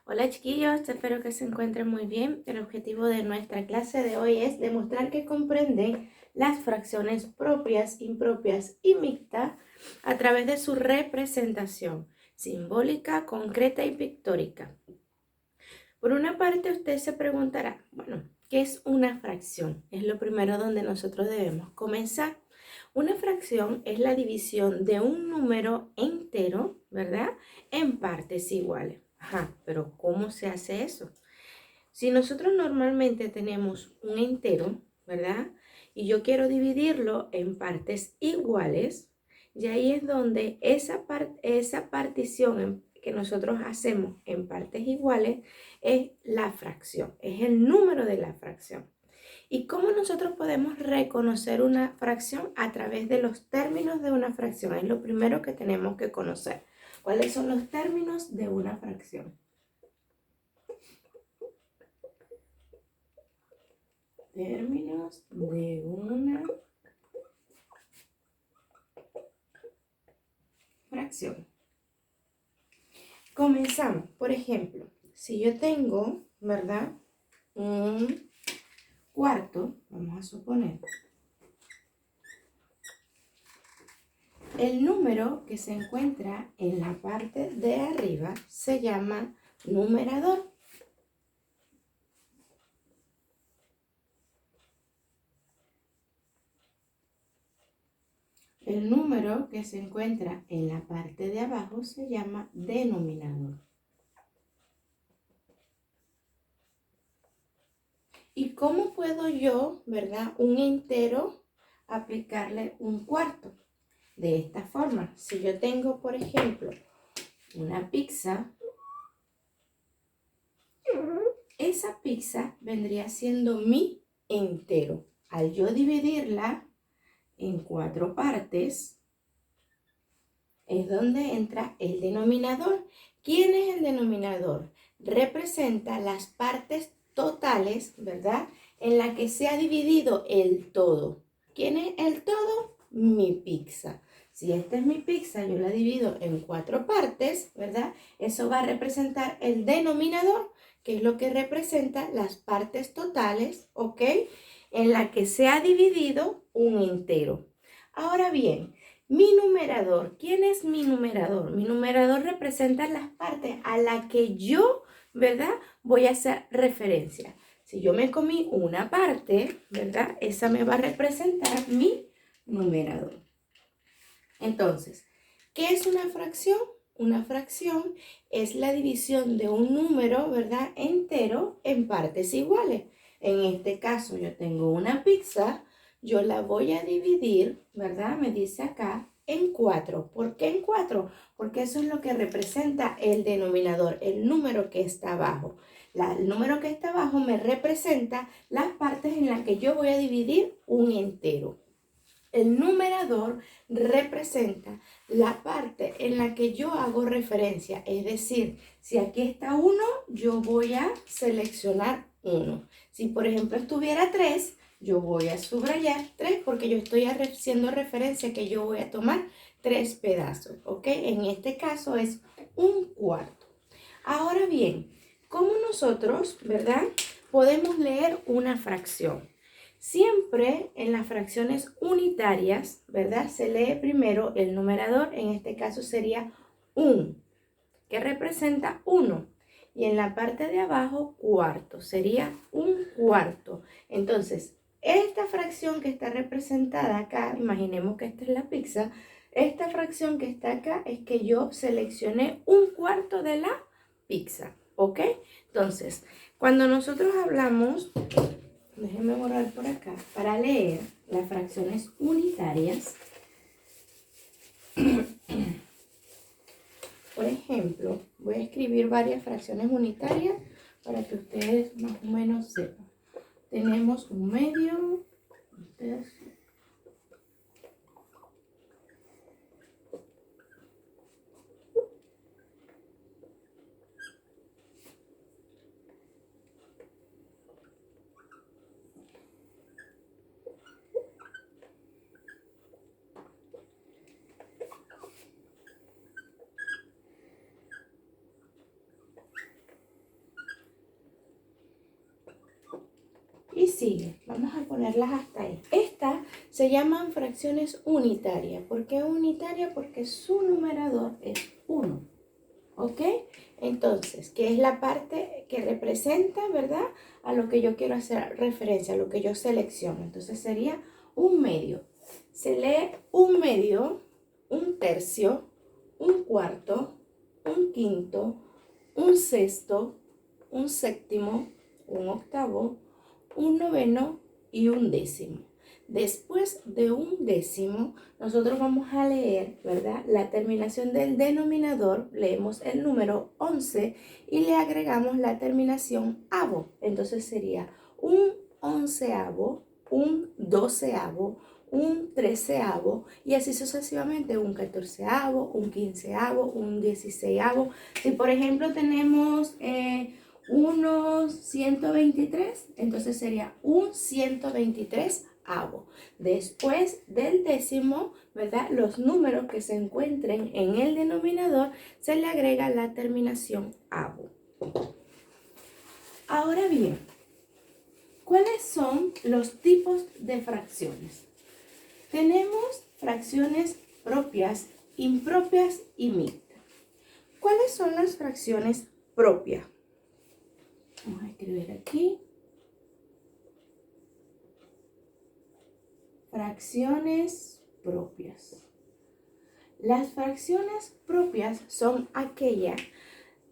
Hola chiquillos, espero que se encuentren muy bien. El objetivo de nuestra clase de hoy es demostrar que comprenden las fracciones propias, impropias y mixtas a través de su representación simbólica, concreta y pictórica. Por una parte, usted se preguntará, bueno, ¿qué es una fracción? Es lo primero donde nosotros debemos comenzar. Una fracción es la división de un número entero, ¿verdad?, en partes iguales. Ajá, pero ¿cómo se hace eso? Si nosotros normalmente tenemos un entero, ¿verdad?, y yo quiero dividirlo en partes iguales, y ahí es donde esa partición que nosotros hacemos en partes iguales es la fracción, es el número de la fracción. ¿Y cómo nosotros podemos reconocer una fracción? A través de los términos de una fracción. Es lo primero que tenemos que conocer. ¿Cuáles son los términos de una fracción? Términos de una fracción. Comenzamos. Por ejemplo, si yo tengo, ¿verdad?, un cuarto, vamos a suponer, el número que se encuentra en la parte de arriba se llama numerador. El número que se encuentra en la parte de abajo se llama denominador. ¿Y cómo puedo yo, verdad, un entero, aplicarle un cuarto? De esta forma, si yo tengo, por ejemplo, una pizza, esa pizza vendría siendo mi entero. Al yo dividirla en 4 partes, es donde entra el denominador. ¿Quién es el denominador? Representa las partes totales, ¿verdad?, en la que se ha dividido el todo. ¿Quién es el todo? Mi pizza. Si esta es mi pizza, yo la divido en 4 partes, ¿verdad? Eso va a representar el denominador, que es lo que representa las partes totales, ¿ok?, en la que se ha dividido un entero. Ahora bien, mi numerador, ¿quién es mi numerador? Mi numerador representa las partes a las que yo, ¿verdad?, voy a hacer referencia. Si yo me comí una parte, ¿verdad?, esa me va a representar mi numerador. Entonces, ¿qué es una fracción? Una fracción es la división de un número, ¿verdad?, entero en partes iguales. En este caso, yo tengo una pizza, yo la voy a dividir, ¿verdad?, me dice acá, en 4. ¿Por qué en 4? Porque eso es lo que representa el denominador, el número que está abajo. El número que está abajo me representa las partes en las que yo voy a dividir un entero. El numerador representa la parte en la que yo hago referencia, es decir, si aquí está 1, yo voy a seleccionar 1. Si por ejemplo estuviera 3, yo voy a subrayar 3 porque yo estoy haciendo referencia que yo voy a tomar 3 pedazos, ¿ok? En este caso es un cuarto. Ahora bien, ¿cómo nosotros, verdad, podemos leer una fracción? Siempre en las fracciones unitarias, ¿verdad?, se lee primero el numerador, en este caso sería 1, que representa 1. Y en la parte de abajo, cuarto, sería un cuarto. Entonces, esta fracción que está representada acá, imaginemos que esta es la pizza, esta fracción que está acá es que yo seleccioné un cuarto de la pizza, ¿ok? Entonces, cuando nosotros hablamos, déjenme borrar por acá, para leer las fracciones unitarias. Por ejemplo, voy a escribir varias fracciones unitarias para que ustedes más o menos sepan. Tenemos un medio, ustedes, Y sigue. Vamos a ponerlas hasta ahí. Estas se llaman fracciones unitarias. ¿Por qué unitaria? Porque su numerador es 1. ¿Ok? Entonces, ¿qué es la parte que representa, verdad? A lo que yo quiero hacer referencia, a lo que yo selecciono. Entonces sería un medio. Se lee un medio, un tercio, un cuarto, un quinto, un sexto, un séptimo, un octavo, un noveno y un décimo. Después de un décimo, nosotros vamos a leer, ¿verdad? La terminación del denominador, leemos el número 11 y le agregamos la terminación avo. Entonces sería un onceavo, un doceavo, un treceavo y así sucesivamente, un catorceavo, un quinceavo, un dieciseisavo. Si por ejemplo tenemos unos 123, entonces sería un 123avo. Después del décimo, ¿verdad? Los números que se encuentren en el denominador se le agrega la terminación avo. Ahora bien, ¿cuáles son los tipos de fracciones? Tenemos fracciones propias, impropias y mixtas. ¿Cuáles son las fracciones propias? Vamos a escribir aquí. Fracciones propias. Las fracciones propias son aquellas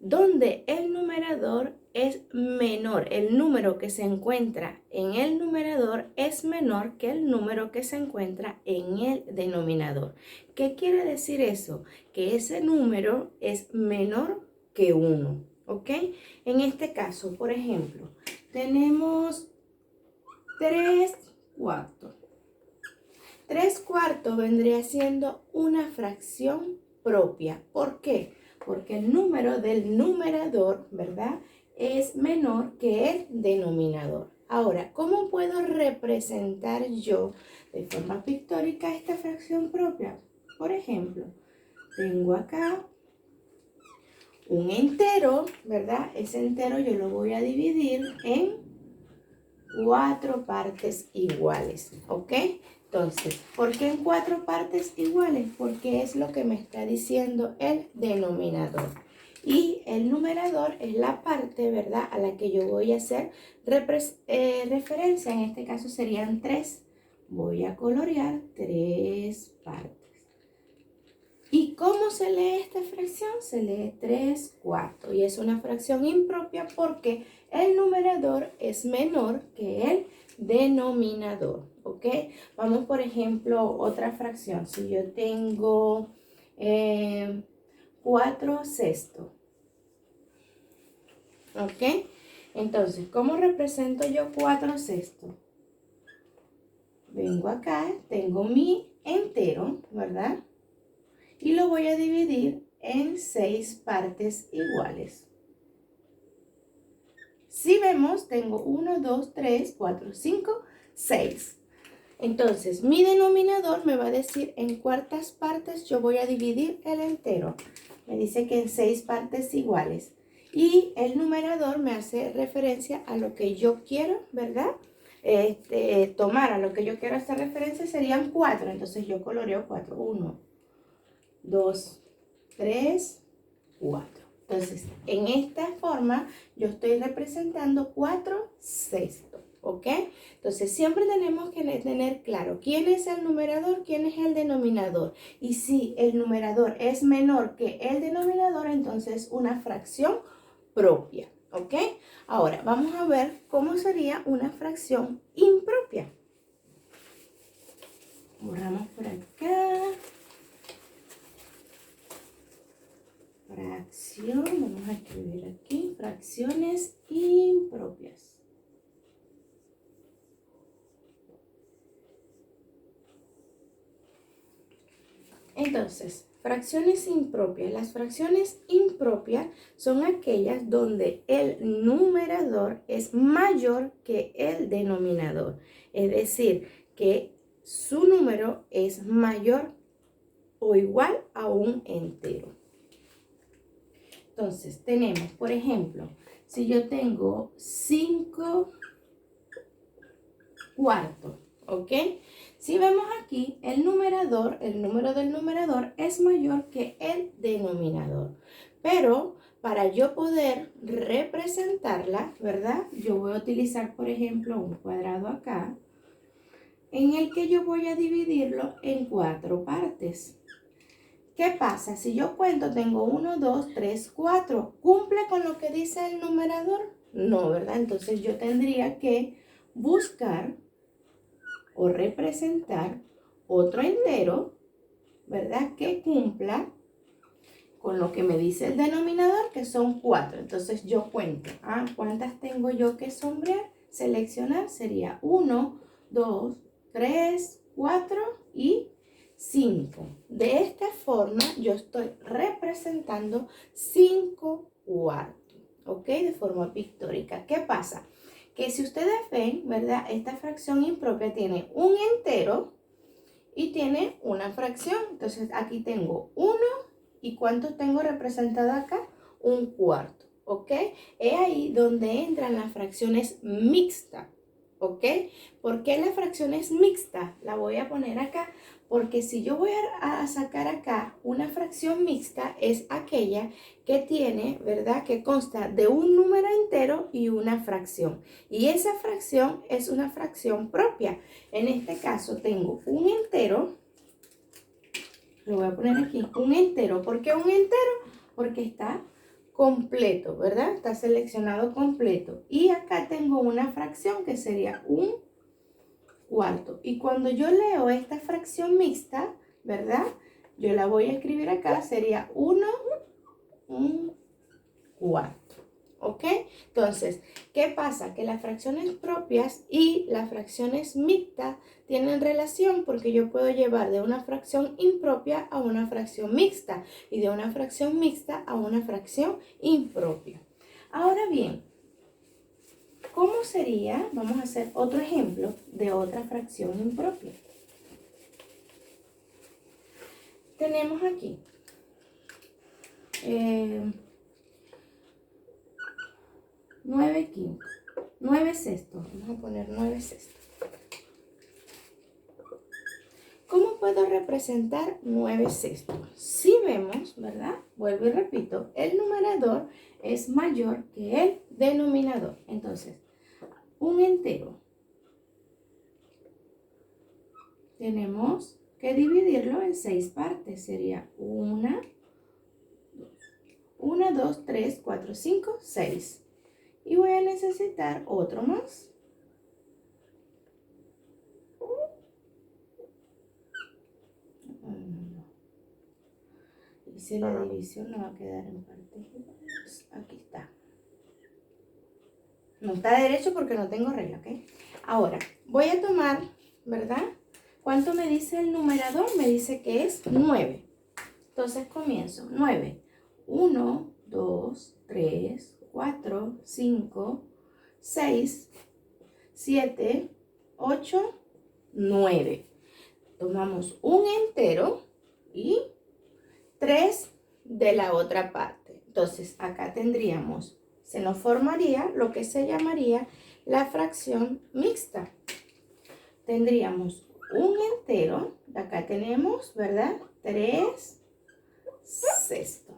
donde el numerador es menor. El número que se encuentra en el numerador es menor que el número que se encuentra en el denominador. ¿Qué quiere decir eso? Que ese número es menor que 1. ¿Ok? En este caso, por ejemplo, tenemos 3 cuartos. 3 cuartos vendría siendo una fracción propia. ¿Por qué? Porque el número del numerador, ¿verdad?, es menor que el denominador. Ahora, ¿cómo puedo representar yo de forma pictórica esta fracción propia? Por ejemplo, tengo acá un entero, ¿verdad? Ese entero yo lo voy a dividir en 4 partes iguales, ¿ok? Entonces, ¿por qué en 4 partes iguales? Porque es lo que me está diciendo el denominador. Y el numerador es la parte, ¿verdad?, a la que yo voy a hacer referencia. En este caso serían 3. Voy a colorear 3 partes. ¿Y cómo se lee esta fracción? Se lee 3 cuartos. Y es una fracción impropia porque el numerador es menor que el denominador. ¿Ok? Vamos, por ejemplo, otra fracción. Si yo tengo 4 sextos. ¿Ok? Entonces, ¿cómo represento yo 4 sextos? Vengo acá, tengo mi entero, ¿verdad? Y lo voy a dividir en 6 partes iguales. Si vemos, tengo 1, 2, 3, 4, 5, 6. Entonces, mi denominador me va a decir en cuántas partes yo voy a dividir el entero. Me dice que en 6 partes iguales. Y el numerador me hace referencia a lo que yo quiero, ¿verdad? Tomar a lo que yo quiero hacer referencia serían 4. Entonces, yo coloreo 4. 1, 2, 3, 4. Entonces, en esta forma, yo estoy representando 4 sextos, ¿ok? Entonces, siempre tenemos que tener claro quién es el numerador, quién es el denominador. Y si el numerador es menor que el denominador, entonces una fracción propia, ¿ok? Ahora, vamos a ver cómo sería una fracción impropia. Borramos por acá. Fracción, vamos a escribir aquí, fracciones impropias. Entonces, fracciones impropias. Las fracciones impropias son aquellas donde el numerador es mayor que el denominador. Es decir, que su número es mayor o igual a un entero. Entonces, tenemos, por ejemplo, si yo tengo 5 cuarto, ¿ok? Si vemos aquí, el número del numerador es mayor que el denominador. Pero para yo poder representarla, ¿verdad? Yo voy a utilizar, por ejemplo, un cuadrado acá, en el que yo voy a dividirlo en 4 partes. ¿Qué pasa? Si yo cuento, tengo 1, 2, 3, 4. ¿Cumple con lo que dice el numerador? No, ¿verdad? Entonces yo tendría que buscar o representar otro entero, ¿verdad? Que cumpla con lo que me dice el denominador, que son 4. Entonces yo cuento. ¿Cuántas tengo yo que sombrear? Seleccionar sería 1, 2, 3, 4 y 5. De esta forma yo estoy representando 5 cuartos, ¿ok? De forma pictórica. ¿Qué pasa? Que si ustedes ven, ¿verdad? Esta fracción impropia tiene un entero y tiene una fracción. Entonces aquí tengo 1 y ¿cuánto tengo representado acá? Un cuarto, ¿ok? Es ahí donde entran las fracciones mixtas, ¿ok? ¿Por qué las fracciones mixtas? La voy a poner acá porque si yo voy a sacar acá una fracción mixta es aquella que tiene, ¿verdad? Que consta de un número entero y una fracción. Y esa fracción es una fracción propia. En este caso tengo un entero. Lo voy a poner aquí, un entero. ¿Por qué un entero? Porque está completo, ¿verdad? Está seleccionado completo. Y acá tengo una fracción que sería un cuarto. Y cuando yo leo esta fracción mixta, ¿verdad? Yo la voy a escribir acá, sería 1, un cuarto. ¿Ok? Entonces, ¿qué pasa? Que las fracciones propias y las fracciones mixtas tienen relación porque yo puedo llevar de una fracción impropia a una fracción mixta y de una fracción mixta a una fracción impropia. Ahora bien, ¿cómo sería? Vamos a hacer otro ejemplo de otra fracción impropia. Tenemos aquí 9 quintos, 9 sextos. Vamos a poner 9 sextos. ¿Cómo puedo representar 9 sextos? Si vemos, ¿verdad? Vuelvo y repito, el numerador es mayor que el denominador. Entonces, un entero tenemos que dividirlo en 6 partes. Sería 1, 2, 3, 4, 5, 6. Y voy a necesitar otro más. Y si la división no va a quedar en partes iguales. Aquí está. No está derecho porque no tengo regla, ¿ok? Ahora, voy a tomar, ¿verdad? ¿Cuánto me dice el numerador? Me dice que es 9. Entonces comienzo. 9. 1, 2, 3, 4, 5, 6, 7, 8, 9. Tomamos un entero y 3 de la otra parte. Entonces, acá tendríamos, se nos formaría lo que se llamaría la fracción mixta. Tendríamos un entero, acá tenemos, ¿verdad? 3 sextos.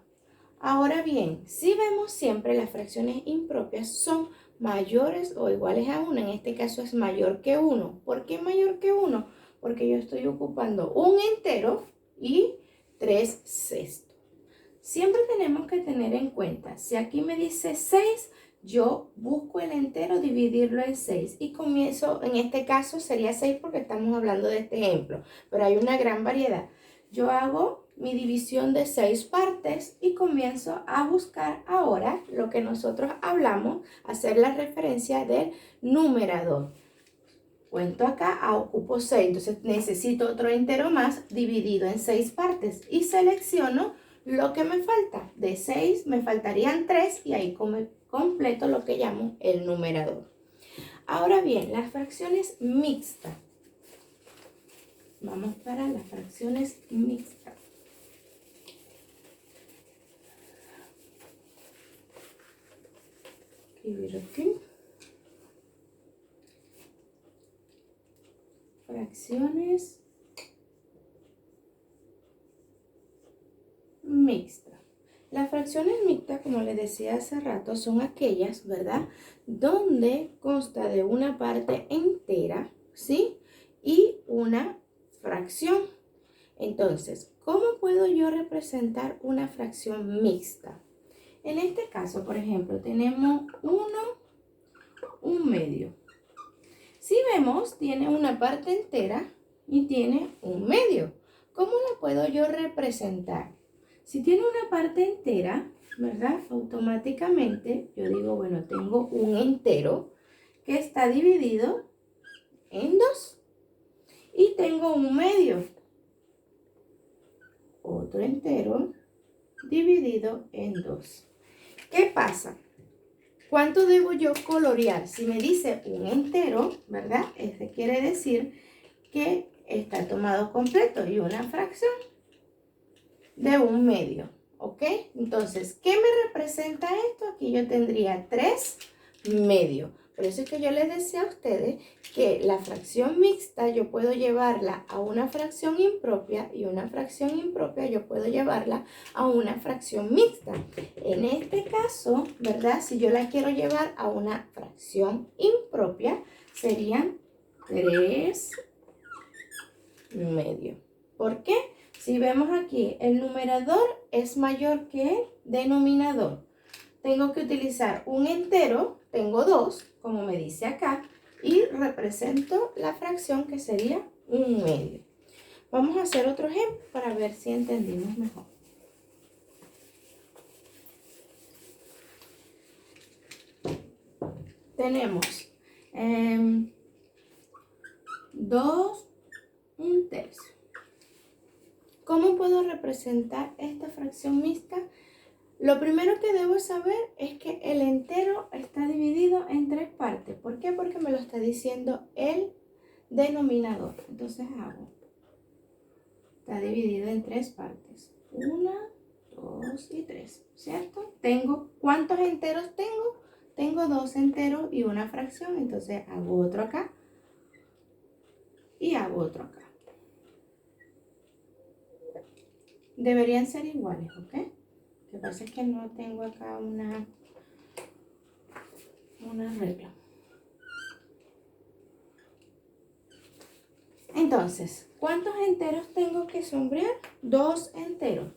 Ahora bien, si vemos siempre las fracciones impropias son mayores o iguales a 1, en este caso es mayor que 1. ¿Por qué mayor que 1? Porque yo estoy ocupando un entero y 3 sextos. Siempre tenemos que tener en cuenta, si aquí me dice 6, yo busco el entero, dividirlo en 6 y comienzo, en este caso sería 6 porque estamos hablando de este ejemplo, pero hay una gran variedad. Yo hago mi división de 6 partes y comienzo a buscar ahora lo que nosotros hablamos, hacer la referencia del numerador. Cuento acá, ocupo 6, entonces necesito otro entero más dividido en 6 partes y selecciono lo que me falta. De 6 me faltarían 3 y ahí completo lo que llamo el numerador. Ahora bien, las fracciones mixtas. Vamos para las fracciones mixtas. Escribir aquí. fracciones mixtas. Las fracciones mixtas, como les decía hace rato, son aquellas, ¿verdad?, donde consta de una parte entera, ¿sí?, y una fracción. Entonces, ¿cómo puedo yo representar una fracción mixta? En este caso, por ejemplo, tenemos 1/2. Si vemos, tiene una parte entera y tiene 1/2. ¿Cómo la puedo yo representar? Si tiene una parte entera, ¿verdad? Automáticamente yo digo, bueno, tengo un entero que está dividido en 2. Y tengo 1/2. Otro entero dividido en 2. ¿Qué pasa? ¿Cuánto debo yo colorear? Si me dice un entero, ¿verdad? Este quiere decir que está tomado completo y una fracción de 1/2. ¿Ok? Entonces, ¿qué me representa esto? Aquí yo tendría 3/2. Por eso es que yo les decía a ustedes que la fracción mixta yo puedo llevarla a una fracción impropia y una fracción impropia yo puedo llevarla a una fracción mixta. En este caso, ¿verdad? Si yo la quiero llevar a una fracción impropia, serían 3/2. ¿Por qué? Si vemos aquí, el numerador es mayor que el denominador. Tengo que utilizar un entero, tengo 2, como me dice acá, y represento la fracción que sería 1/2. Vamos a hacer otro ejemplo para ver si entendimos mejor. Tenemos 2/3. ¿Cómo puedo representar esta fracción mixta? Lo primero que debo saber es que el entero está dividido en 3 partes. ¿Por qué? Porque me lo está diciendo el denominador. Entonces hago, está dividido en 3 partes. 1, 2 y 3, ¿cierto? ¿Cuántos enteros tengo? Tengo 2 enteros y una fracción. Entonces hago otro acá y hago otro acá. Deberían ser iguales, ¿ok? Lo que pasa es que no tengo acá una regla. Entonces, ¿cuántos enteros tengo que sombrear? 2 enteros.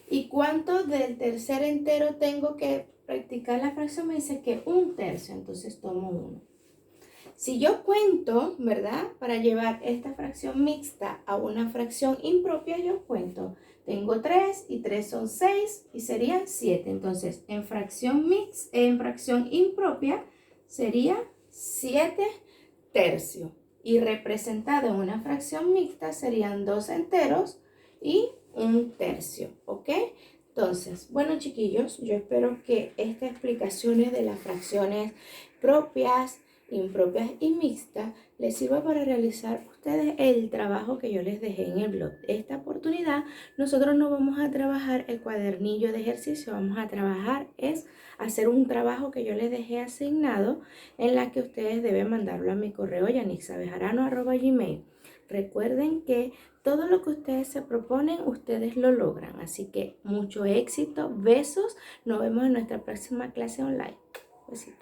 ¿Y cuánto del tercer entero tengo que practicar la fracción? Me dice que 1/3, entonces tomo 1. Si yo cuento, ¿verdad? Para llevar esta fracción mixta a una fracción impropia, yo cuento. Tengo 3 y 3 son 6 y serían 7. Entonces, en fracción impropia sería 7/3. Y representado en una fracción mixta serían 2 enteros y 1/3. ¿Ok? Entonces, bueno, chiquillos, yo espero que estas explicaciones de las fracciones propias, impropias y mixtas les sirva para realizar ustedes el trabajo que yo les dejé en el blog. Esta oportunidad nosotros no vamos a trabajar el cuadernillo de ejercicio, vamos a trabajar hacer un trabajo que yo les dejé asignado en la que ustedes deben mandarlo a mi correo yanixabejarano@gmail. Recuerden que todo lo que ustedes se proponen, ustedes lo logran. Así que mucho éxito, besos, nos vemos en nuestra próxima clase online. Besitos.